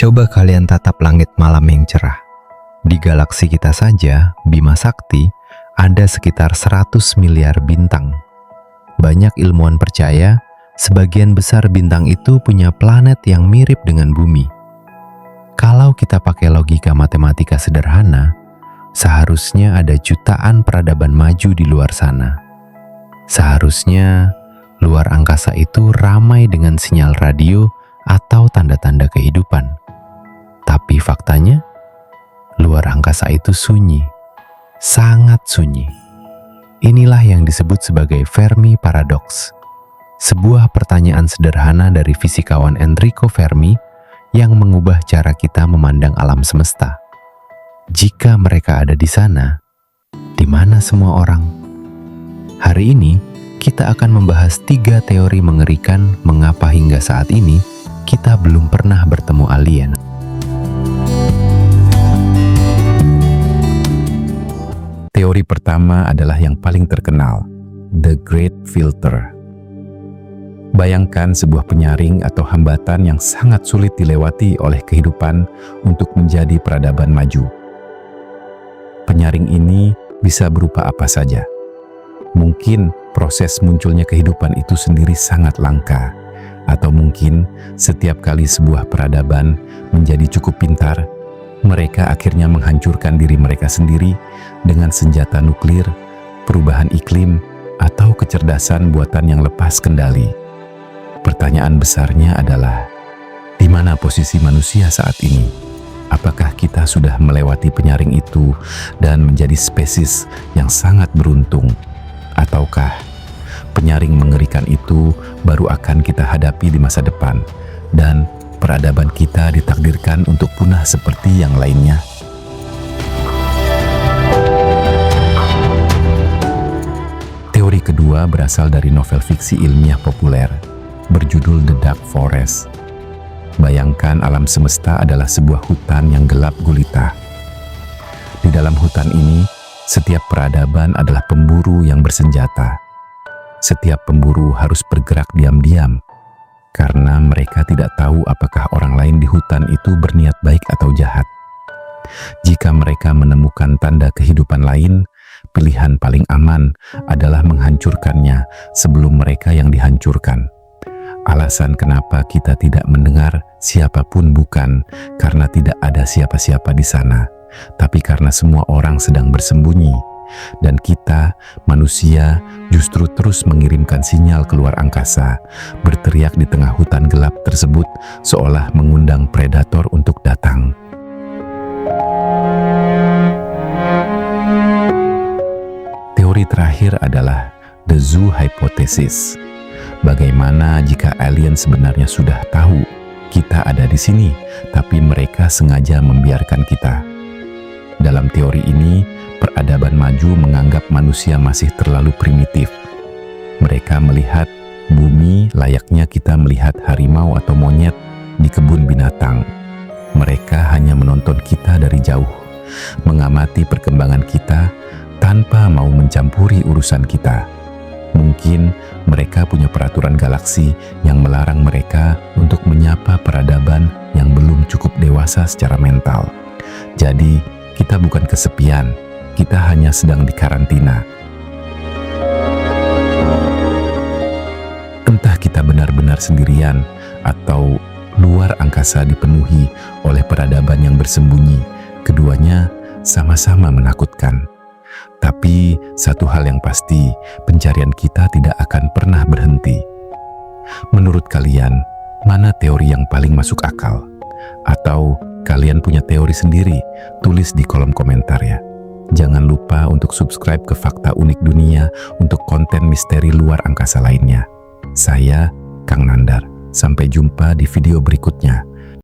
Coba kalian tatap langit malam yang cerah. Di galaksi kita saja, Bima Sakti, ada sekitar 100 miliar bintang. Banyak ilmuwan percaya, sebagian besar bintang itu punya planet yang mirip dengan bumi. Kalau kita pakai logika matematika sederhana, seharusnya ada jutaan peradaban maju di luar sana. Seharusnya luar angkasa itu ramai dengan sinyal radio atau tanda-tanda kehidupan. Tapi faktanya, luar angkasa itu sunyi, sangat sunyi. Inilah yang disebut sebagai Fermi Paradox, sebuah pertanyaan sederhana dari fisikawan Enrico Fermi yang mengubah cara kita memandang alam semesta. Jika mereka ada di sana, di mana semua orang? Hari ini, kita akan membahas 3 teori mengerikan mengapa hingga saat ini kita belum pernah bertemu alien. Teori pertama adalah yang paling terkenal, The Great Filter. Bayangkan sebuah penyaring atau hambatan yang sangat sulit dilewati oleh kehidupan untuk menjadi peradaban maju. Penyaring ini bisa berupa apa saja. Mungkin proses munculnya kehidupan itu sendiri sangat langka, atau mungkin setiap kali sebuah peradaban menjadi cukup pintar, mereka akhirnya menghancurkan diri mereka sendiri dengan senjata nuklir, perubahan iklim, atau kecerdasan buatan yang lepas kendali. Pertanyaan besarnya adalah, di mana posisi manusia saat ini? Apakah kita sudah melewati penyaring itu dan menjadi spesies yang sangat beruntung? Ataukah penyaring mengerikan itu baru akan kita hadapi di masa depan dan peradaban kita ditakdirkan untuk punah seperti yang lainnya? Teori kedua berasal dari novel fiksi ilmiah populer berjudul The Dark Forest. Bayangkan alam semesta adalah sebuah hutan yang gelap gulita. Di dalam hutan ini, setiap peradaban adalah pemburu yang bersenjata. Setiap pemburu harus bergerak diam-diam, karena mereka tidak tahu apakah orang lain di hutan itu berniat baik atau jahat. Jika mereka menemukan tanda kehidupan lain, pilihan paling aman adalah menghancurkannya sebelum mereka yang dihancurkan. Alasan kenapa kita tidak mendengar siapapun bukan karena tidak ada siapa-siapa di sana, tapi karena semua orang sedang bersembunyi. Dan kita, manusia, justru terus mengirimkan sinyal keluar angkasa, berteriak di tengah hutan gelap tersebut seolah mengundang predator untuk datang. Teori terakhir adalah The Zoo Hypothesis. Bagaimana jika alien sebenarnya sudah tahu kita ada di sini, tapi mereka sengaja membiarkan kita? Dalam teori ini, peradaban maju menganggap manusia masih terlalu primitif. Mereka melihat bumi layaknya kita melihat harimau atau monyet di kebun binatang. Mereka hanya menonton kita dari jauh, mengamati perkembangan kita tanpa mau mencampuri urusan kita. Mungkin mereka punya peraturan galaksi yang melarang mereka untuk menyapa peradaban yang belum cukup dewasa secara mental. Jadi, kita bukan kesepian, kita hanya sedang dikarantina. Entah kita benar-benar sendirian atau luar angkasa dipenuhi oleh peradaban yang bersembunyi, keduanya sama-sama menakutkan. Tapi satu hal yang pasti, pencarian kita tidak akan pernah berhenti. Menurut kalian, mana teori yang paling masuk akal? Atau kalian punya teori sendiri? Tulis di kolom komentar ya. Jangan lupa untuk subscribe ke Fakta Unik Dunia untuk konten misteri luar angkasa lainnya. Saya, Kang Nandar. Sampai jumpa di video berikutnya.